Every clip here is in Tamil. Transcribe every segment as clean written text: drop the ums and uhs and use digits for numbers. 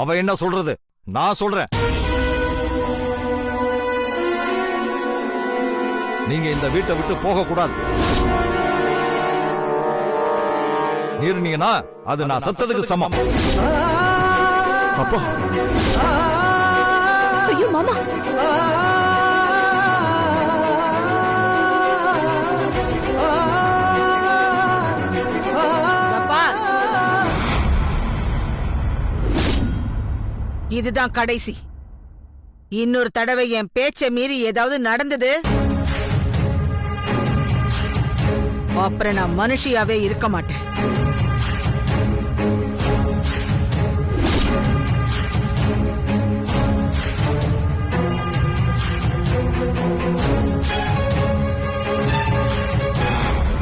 அவ என்ன சொல்றது? நான் சொல்றேன். நீங்க இந்த வீட்டை விட்டு போக கூடாது. மீறினீங்கன்னா அது நான் செத்ததுக்கு சமம். அப்பா, ஐயோ மாமா, இதுதான் கடைசி. இன்னொரு தடவை என் பேச்ச மீறி ஏதாவது நடந்தது, அப்புறம் நான் மனுஷியாவே இருக்க மாட்டேன்.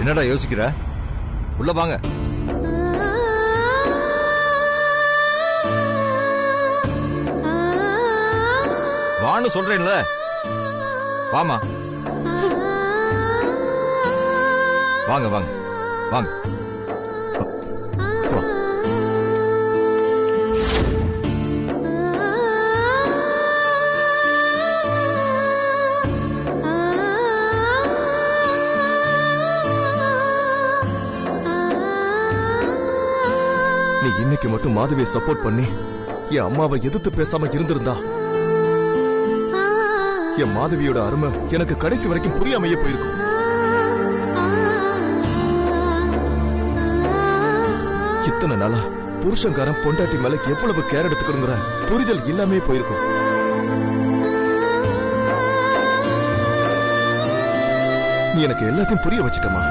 என்னடா யோசிக்கிற? உள்ள வாங்க. வான்னு சொல்றேன்ல, வாமா. வாங்க வாங்க வாங்க. நீ இன்னைக்கு மட்டும் மாதவியை சப்போர்ட் பண்ணி என் அம்மாவை எதிர்த்து பேசாம இருந்திருந்தா என் மாதவியோட அருமை எனக்கு கடைசி வரைக்கும் புரியாமையே போயிருக்கும். இத்தனை நாளா புருஷங்காரன் பொண்டாட்டி மேல எவ்வளவு கேர் எடுத்துக்கணுங்கிற புரிதல் இல்லாமே போயிருக்கும். நீ எனக்கு எல்லாத்தையும் புரிய வச்சிட்டமா.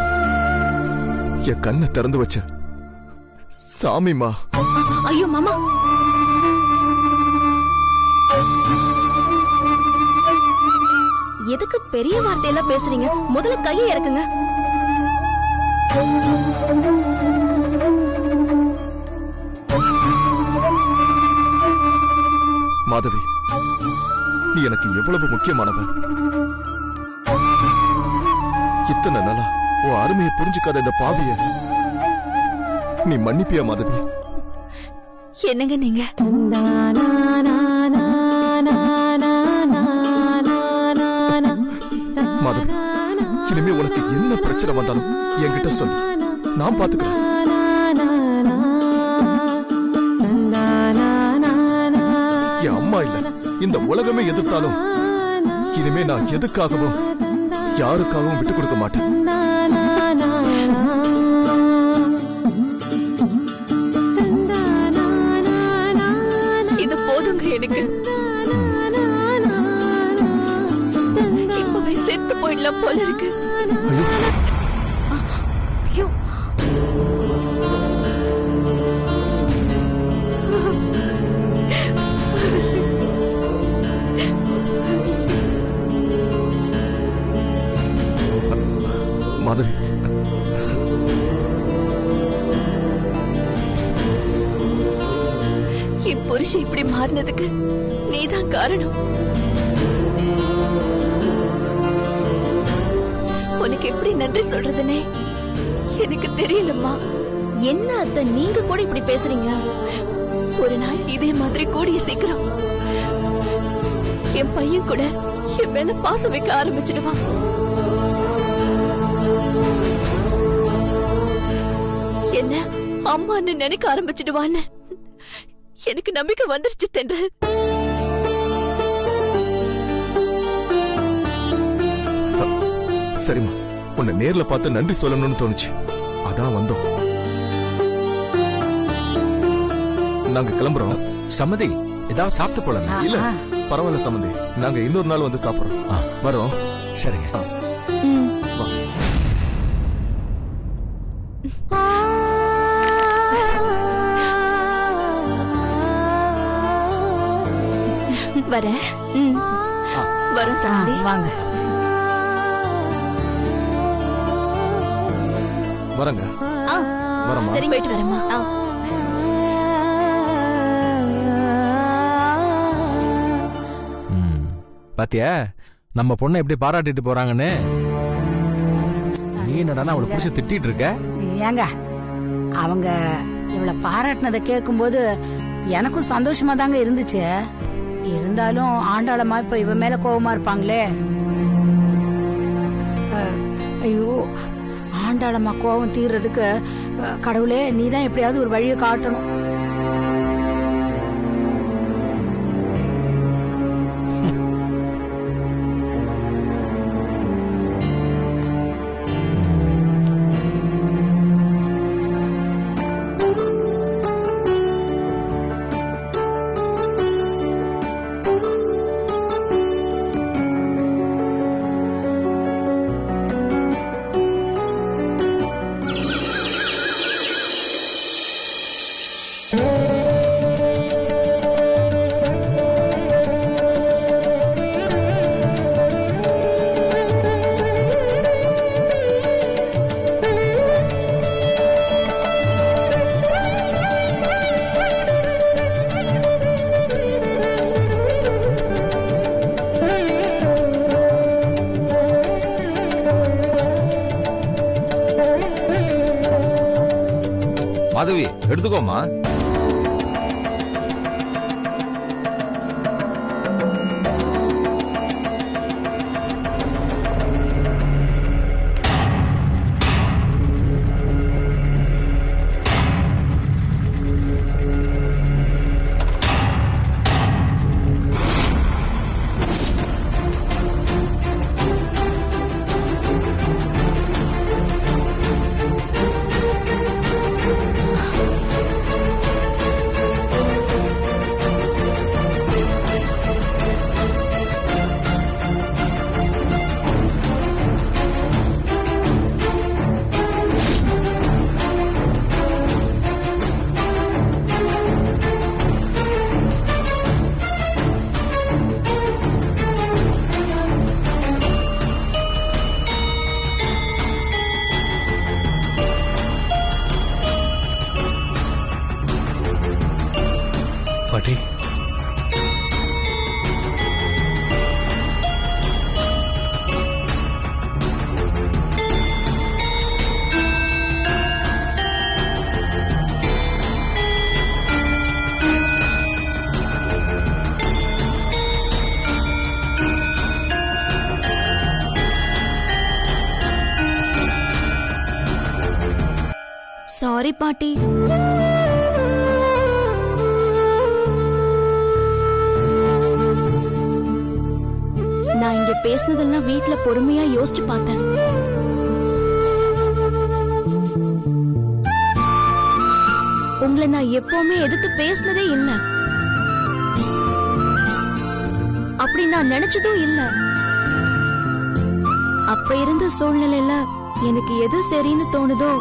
என் கண்ணை திறந்து வச்ச சாமிமா. ஐயோ மாமா, எதுக்கு பெரிய வார்த்தையெல்லாம் பேசுறீங்க? முதல்ல கையை இறக்குங்க. மாதவி, நீ எனக்கு எவ்வளவு முக்கியமானவ. இத்தனை நாளா உன் அருமையை புரிஞ்சுக்காத இந்த பாவிய நீ மன்னிப்பியா மாதவி? என்னங்க நீங்க? மாதவி, இனிமே உனக்கு என்ன பிரச்சனை வந்தாலும் என்கிட்ட சொல்லு, நான் பாத்துக்கிறேன். என் அம்மா இல்ல, இந்த உலகமே எதிர்த்தாலும் இனிமே நான் எதுக்காகவும் யாருக்காகவும் விட்டு கொடுக்க மாட்டேன். இது போதுங்க எனக்கு. இப்பவே செத்து போயிடலாம் போல இருக்கு. ஐயோ, மாதவி, என் புருஷன் இப்படி மாறினதுக்கு நீதான் காரணம். உனக்கு எப்படி நன்றி சொல்றதுனே எனக்கு தெரியலம்மா. என்ன அத்தை, நீங்க கூட இப்படி பேசுறீங்க? ஒரு நாள் இதே மாதிரி கூடிய சீக்கிரம் என் பையன் கூட என் மேல பாசம் வைக்க ஆரம்பிச்சிடுவான். என்ன அம்மான்னு நினைக்க ஆரம்பிச்சிடுவான்னு எனக்கு நம்பிக்கை வந்துருச்சு தென்றல். சரிம்மா, உன்னை நேர்ல பார்த்து நன்றி சொல்லணும்னு தோணுச்சு, அதான் வந்தோம். நாங்க கிளம்புறோம். சம்மதி, ஏதாவது சாப்பிட்டு போலாம். இல்ல பரவாயில்ல சம்மந்தி, நாங்க இன்னொரு நாள் வந்து சாப்பிடுறோம். வரோம். சரிங்க. வரேன். வரும் சம்மதி. வாங்க. வரங்க. வரமா. சரி, போயிட்டு வரேம்மா. பாத்தியா நம்ம பொண்ணை எப்படி பாராட்டிட்டு போறாங்கன்னு? நீ என்னடா அவளை புடிச்சு திட்டிட்டு இருக்க? ஏங்க, அவங்க இவளை பாராட்டினதை கேட்கும்போது எனக்கும் சந்தோஷமா தாங்க இருந்துச்சு. இருந்தாலும் ஆண்டாளம்மா இப்ப இவ மேல கோவமா இருப்பாங்களே. ஐயோ, ஆண்டாளம்மா கோவம் தீர்றதுக்கு கடவுளே நீதான் எப்படியாவது ஒரு வழியை காட்டணும். மாதவி எடுத்துக்கோமா. பாட்டி, சாரி பாட்டி. நான் இங்க பேசினதெல்லாம் வீட்ல பொறுமையா யோசிச்சு பார்த்தேன். உங்களை நான் எப்பவுமே எதிர்த்து பேசினதே இல்ல, அப்படி நான் நினைச்சதும் இல்ல. அப்ப இருந்த சூழ்நிலையில எனக்கு எது சரின்னு தோணுதோ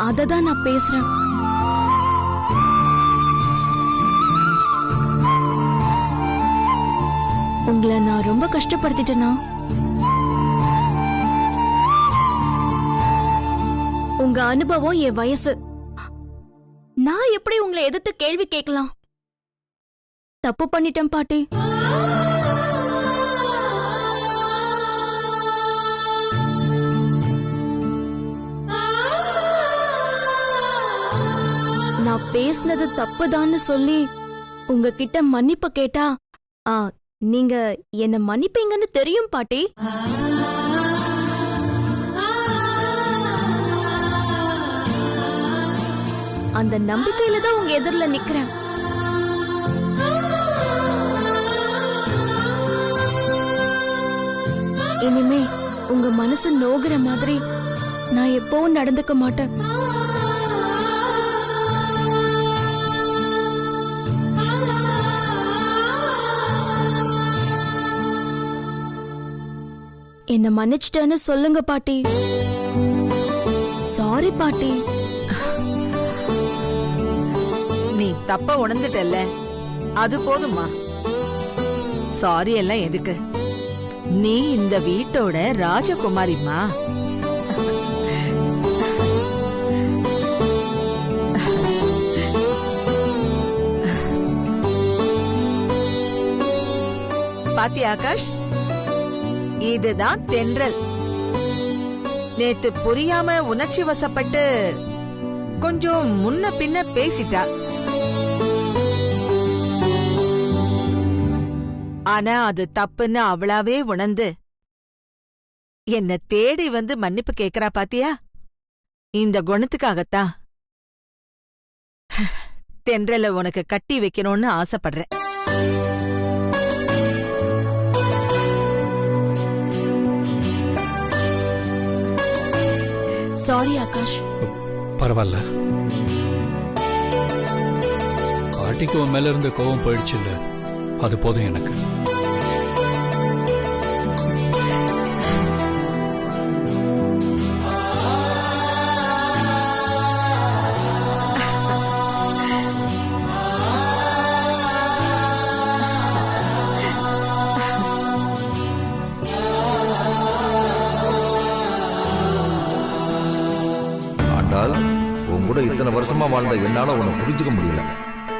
அததான் நான் பேசுறேன். உங்களை நான் ரொம்ப கஷ்டப்படுத்திட்டேனா? உங்க அனுபவம், என் வயசு, நான் எப்படி உங்களை எதிர்த்து கேள்வி கேட்கலாம்? தப்பு பண்ணிட்டேன் பாட்டி. நான் பேசினது தப்புதான்னு சொல்லி உங்ககிட்ட மன்னிப்பு கேட்டா நீங்க என்ன மன்னிப்பீங்கன்னு தெரியும் பாட்டி. அந்த நம்பிக்கையில தான் உங்க எதிரில நிக்கிறேன். இனிமே உங்க மனசு நோகுற மாதிரி நான் எப்பவும் நடந்துக்க மாட்டேன். என்ன மன்னிச்சிட்டேன்னு சொல்லுங்க பாட்டி. சாரி பாட்டி. நீ தப்ப உணர்ந்துட்டல்ல, அது போதுமா. சாரி எல்லாம் எதுக்கு? நீ இந்த வீட்டோட ராஜகுமாரிமா. பாத்தி ஆகாஷ், இதுதான் தென்றல். நேத்து புரியாம உணர்ச்சி வசப்பட்டு கொஞ்சம் முன்ன பின்ன பேசிட்டா. ஆனா அது தப்புன்னு அவளாவே உணர்ந்து என்ன தேடி வந்து மன்னிப்பு கேக்குறா பாத்தியா? இந்த குணத்துக்காகத்தான் தென்றல உனக்கு கட்டி வைக்கணும்னு ஆசைப்படுறேன். சாரி ஆகாஷ். பரவாயில்ல. பாட்டிக்கு உன் மேல இருந்த கோவம் போயிடுச்சு இல்ல, அது போதும் எனக்கு. உன் கூட இத்தனை வருஷமா வாழ்ந்த என்னால உன்னை புரிஞ்சுக்க முடியல.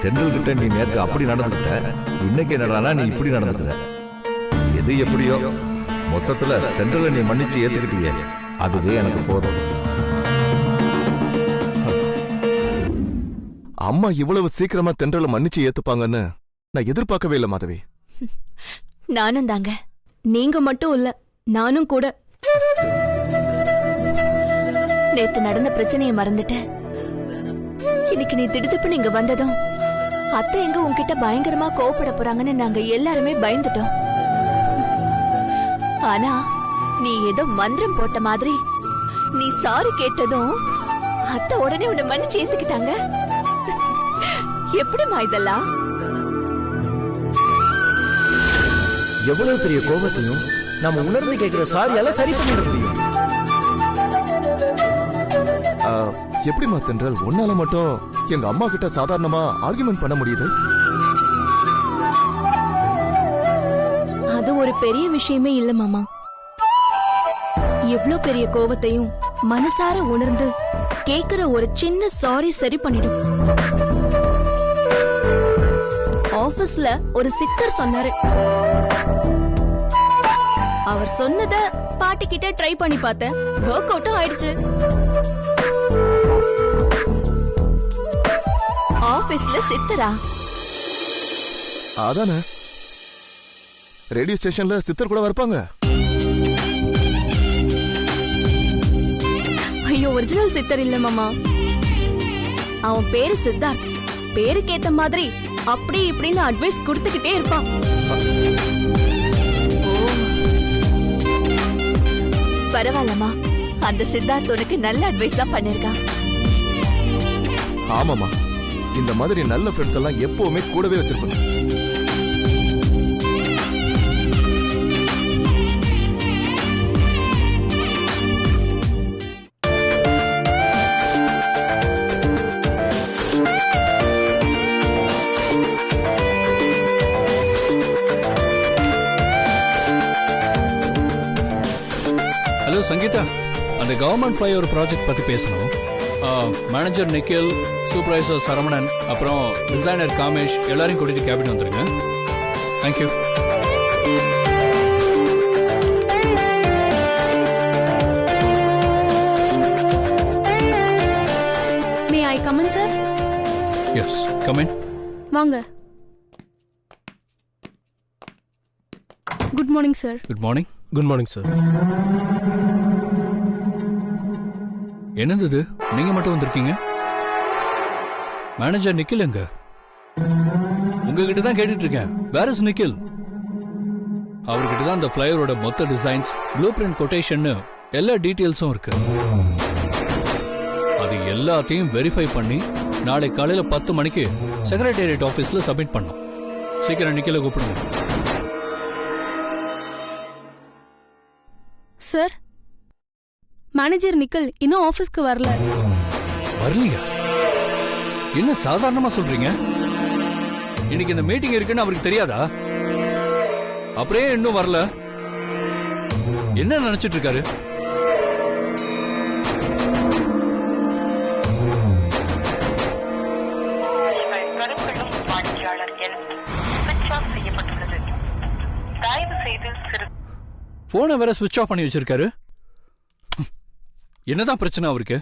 தென்றல் கிட்ட நீ நேத்து அப்படி நடந்துக்கிட்ட, இன்னைக்கு என்னடானா நீ இப்படி நடந்துக்கிற. எது எப்படியோ மொத்தத்துல தென்றலை நீ மன்னிச்சு ஏத்துக்கிட்டியே, அதுவே எனக்கு போதும். அம்மா இவ்வளவு சீக்கிரமா தென்றலை மன்னிச்சு ஏத்துப்பாங்கன்னு நான் எதிர்பார்க்கவே இல்லை மாதவி. நானும் தாங்க. நீங்க மட்டும் இல்ல, நானும் கூட. நேத்து நடந்த பிரச்சனையை மறந்துட்டேன். இன்னைக்கு நீ திடுதிப்பு நீங்க வந்ததும் அத்தை எங்க உன்கிட்ட பயங்கரமா கோவப்பட போறாங்கன்னு நாங்க எல்லாருமே பயந்துட்டோம். ஆனா நீ ஏதோ மந்திரம் போட்ட மாதிரி நீ சாரி கேட்டதும் அத்தை உடனே உன்னை மன்னிச்சு ஏத்துக்கிட்டாங்க. எப்படிமா இதெல்லாம்? எவ்வளவு பெரிய கோபத்தையும் நாம உணர்ந்து கேட்கிற சாரியால சரி பண்ணிட முடியும். எப்படிமா தென்றல் உன்னால மட்டும் எங்க அம்மா கிட்ட சாதாரணமா ஆர்குமெண்ட் பண்ண முடியுது? அது ஒரு பெரிய விஷயமே இல்ல மாமா. எவ்வளவு பெரிய கோவத்தையும் மனசார உணர்ந்து கேக்குற ஒரு சின்ன சாரி சரி பண்ணிடும். ஆபீஸ்ல ஒரு சித்தர் சொன்னாரு. அவர் சொன்னத பாட்டிக்கிட்ட ட்ரை பண்ணி பார்த்தேன். ஒர்க் அவுட்டும் ஆயிடுச்சு. ஆபீஸ்ல சித்தரா? அதானே, ரேடியோ ஸ்டேஷன்ல சித்தர் கூட வரப்பாங்க. ஐயோ, ஒரிஜினல் சித்தர் இல்ல மாமா. அவன் பேரு சித்தார்த். பேருக்கேத்த மாதிரி அப்படி இப்படின்னு அட்வைஸ் கொடுத்துக்கிட்டே இருப்பான். பரவாயில்லம்மா, அந்த சித்தார்த் உனக்கு நல்ல அட்வைஸ் தான் பண்ணிருக்கான். ஆமாமா, இந்த மாதிரி நல்ல ஃப்ரெண்ட்ஸ் எல்லாம் எப்பவுமே கூடவே வச்சிருக்கணும். ஹலோ சங்கீதா, அந்த கவர்மெண்ட் ஃப்ளைஓவர் ப்ராஜெக்ட் பத்தி பேசணும். மேனேஜர் நிக்கில், சூப்பர்வைசர் சரவணன், அப்புறம் டிசைனர் காமேஷ் எல்லாரையும் கூட்டிட்டு கேபின் வந்துருங்க. Thank you. May I come in sir? Yes, come in. வாங்க. Good morning sir. Good morning. Good morning sir. என்னது இது, நீங்க மட்டும் வந்திருக்கீங்க? மேனேஜர் நிக்கில் எங்க? உங்ககிட்ட தான் கேட்டுட்டு இருக்கேன். Where is Nikhil? அவர்கிட்ட தான் அந்த ஃப்ளைஓவரோட மொத்த டிசைன்ஸ், ப்ளூ பிரிண்ட் கொட்டேஷன் எல்லா டீடைல்ஸும் இருக்கு. அது எல்லாத்தையும் வெரிஃபை பண்ணி நாளை காலையில 10 மணிக்கு செக்ரட்டேரியட் ஆபீஸ்ல சப்மிட் பண்ணோம். சீக்கிரம் நிக்கில கூப்பிடுங்க. சார், மேனேஜர் நிக்கல் இன்னும் ஆபீஸ்க்கு வரல. வரலையா? என்ன சாதாரணமா சொல்றீங்க? இன்னைக்கு இந்த மீட்டிங் இருக்குன்னு அவருக்கு தெரியாதா? அப்புறம் இன்னும் வரல? என்ன நினைச்சிட்டு இருக்காரு? போனை வேற ஸ்விட்ச் ஆஃப் பண்ணி வச்சிருக்காரு. என்னதான் பிரச்சனை அவருக்கு?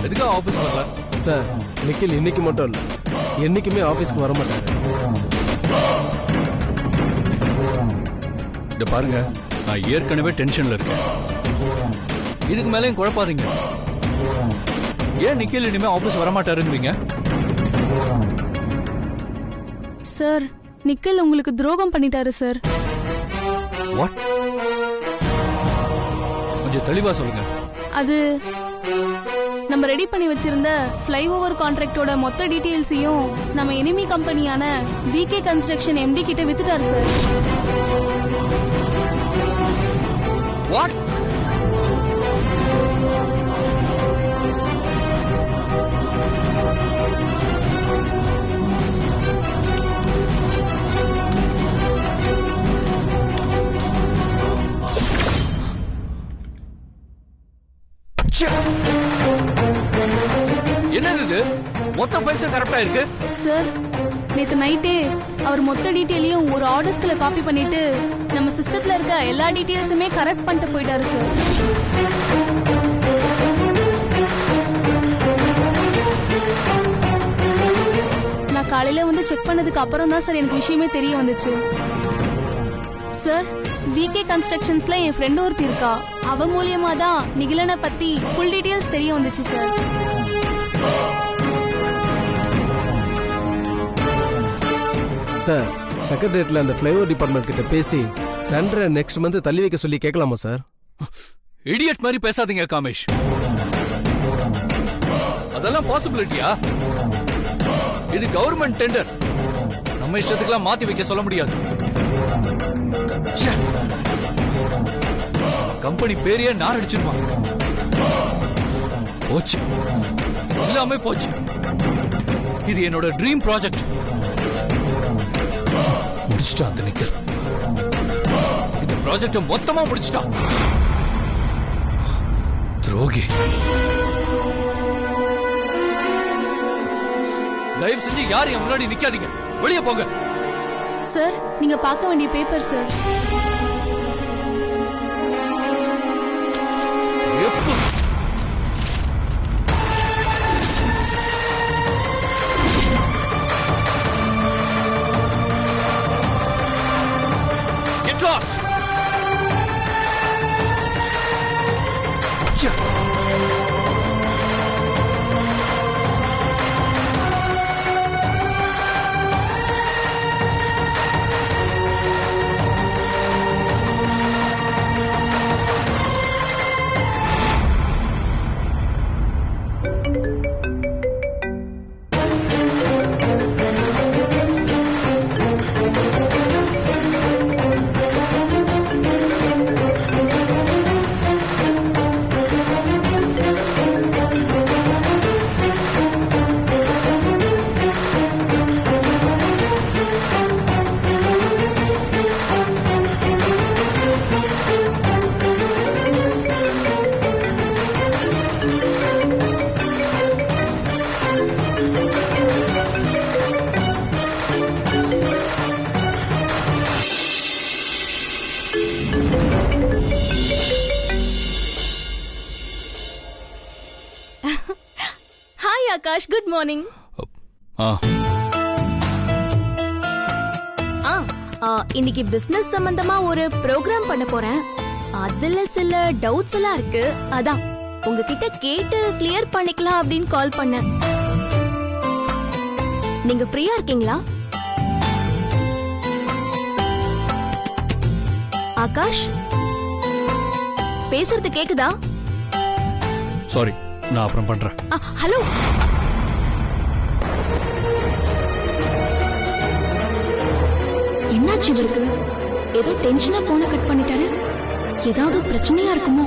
எதுக்கு ஆபீஸ் வரல? சார், நிக்கில் இன்னைக்கு மட்டும் இல்ல, என்னைக்குமே ஆபீஸ்க்கு வர மாட்டாரு. இந்த பாருங்க, நான் ஏற்கனவே டென்ஷன்ல இருக்கேன். இதுக்கு மேலேயும் குழப்பாதீங்க. ஏன் நிக்கில் இனிமே ஆபீஸ் வரமாட்டாருன்றீங்க? சார், நிக்கில் உங்களுக்கு துரோகம் பண்ணிட்டாரு சார். வாட்? கொஞ்சம் தெளிவா சொல்லுங்க. அது நம்ம ரெடி பண்ணி வச்சிருந்த ஃப்ளைஓவர் கான்ட்ராக்டோட மொத்த டீடைல்ஸையும் நம்ம எனிமி கம்பெனியான விகே கன்ஸ்ட்ரக்ஷன் எம்டி கிட்ட வித்துட்டாரு சார். வாட்? என்னது இது? மொத்த ஃபைல்ஸும் கரெக்டா இருக்கு சார், நேத்து நைட்டே அவர் மொத்த டீடைலையும் ஒரு ஆர்டர்ஸ்குள்ள காப்பி பண்ணிட்டு நம்ம சிஸ்டத்துல இருக்க எல்லா டீடைல்ஸுமே கரெக்ட் பண்ணிட்டு போயிட்டாரு சார். நான் காலையில வந்து செக் பண்ணதுக்கு அப்புறம் தான் சார் எனக்கு விஷயமே தெரிய வந்துச்சு. சார், விகே கன்ஸ்ட்ரக்ஷன்ஸ்ல என் ஃப்ரெண்ட் ஒருத்தி இருக்கா. அவ மூலியமா தான் நிகிலனை பத்தி ஃபுல் டீடைல்ஸ் தெரிய வந்துச்சு சார். சார், செக்ரட்டரியேட்ல அந்த ஃப்ளைஓவர் டிபார்ட்மெண்ட் கிட்ட பேசி டெண்டரை நெக்ஸ்ட் மந்த் தள்ளி வைக்க சொல்லி கேட்கலாமா சார்? இடியட் மாதிரி பேசாதீங்க காமேஷ். அதெல்லாம் பாசிபிலிட்டியா? இது கவர்மெண்ட் டெண்டர். நம்ம இஷ்டத்துக்குலாம் மாத்தி வைக்க சொல்ல முடியாது. கம்பெனி பேரையே நார் அடிச்சிருப்பாங்க. போச்சு, எல்லாமே போச்சு. இது என்னோட ட்ரீம் ப்ராஜெக்ட். முடிச்சிட்டான் அந்த நிக்கல். இந்த ப்ராஜெக்ட மொத்தமா முடிச்சிட்டான். துரோகி. தயவு செஞ்சு யாரும் என் முன்னாடி நிக்காதீங்க. வெளியே போங்க. சார், நீங்க பார்க்க வேண்டிய paper sir. Get lost. Akash, good morning. இன்னைக்கு பிசினஸ் சம்பந்தமா ஒரு ப்ரோக்ராம் பண்ண போறேன். அதுல சில டவுட்ஸ் எல்லாம் இருக்கு. அதான் உங்ககிட்ட கேட்டு கிளியர் பண்ணிக்கலாம் அப்படின்னு கால் பண்ணேன். நீங்க ஃப்ரீயா இருக்கீங்களா? ஆகாஷ், பேசுறது கேக்குதா? சாரி, நான் அப்புறம் பண்றேன். ஹலோ, என்னாச்சு இவருக்கு? ஏதோ டென்ஷனா போனை கட் பண்ணிட்டாரு. ஏதாவது பிரச்சனையா இருக்குமோ?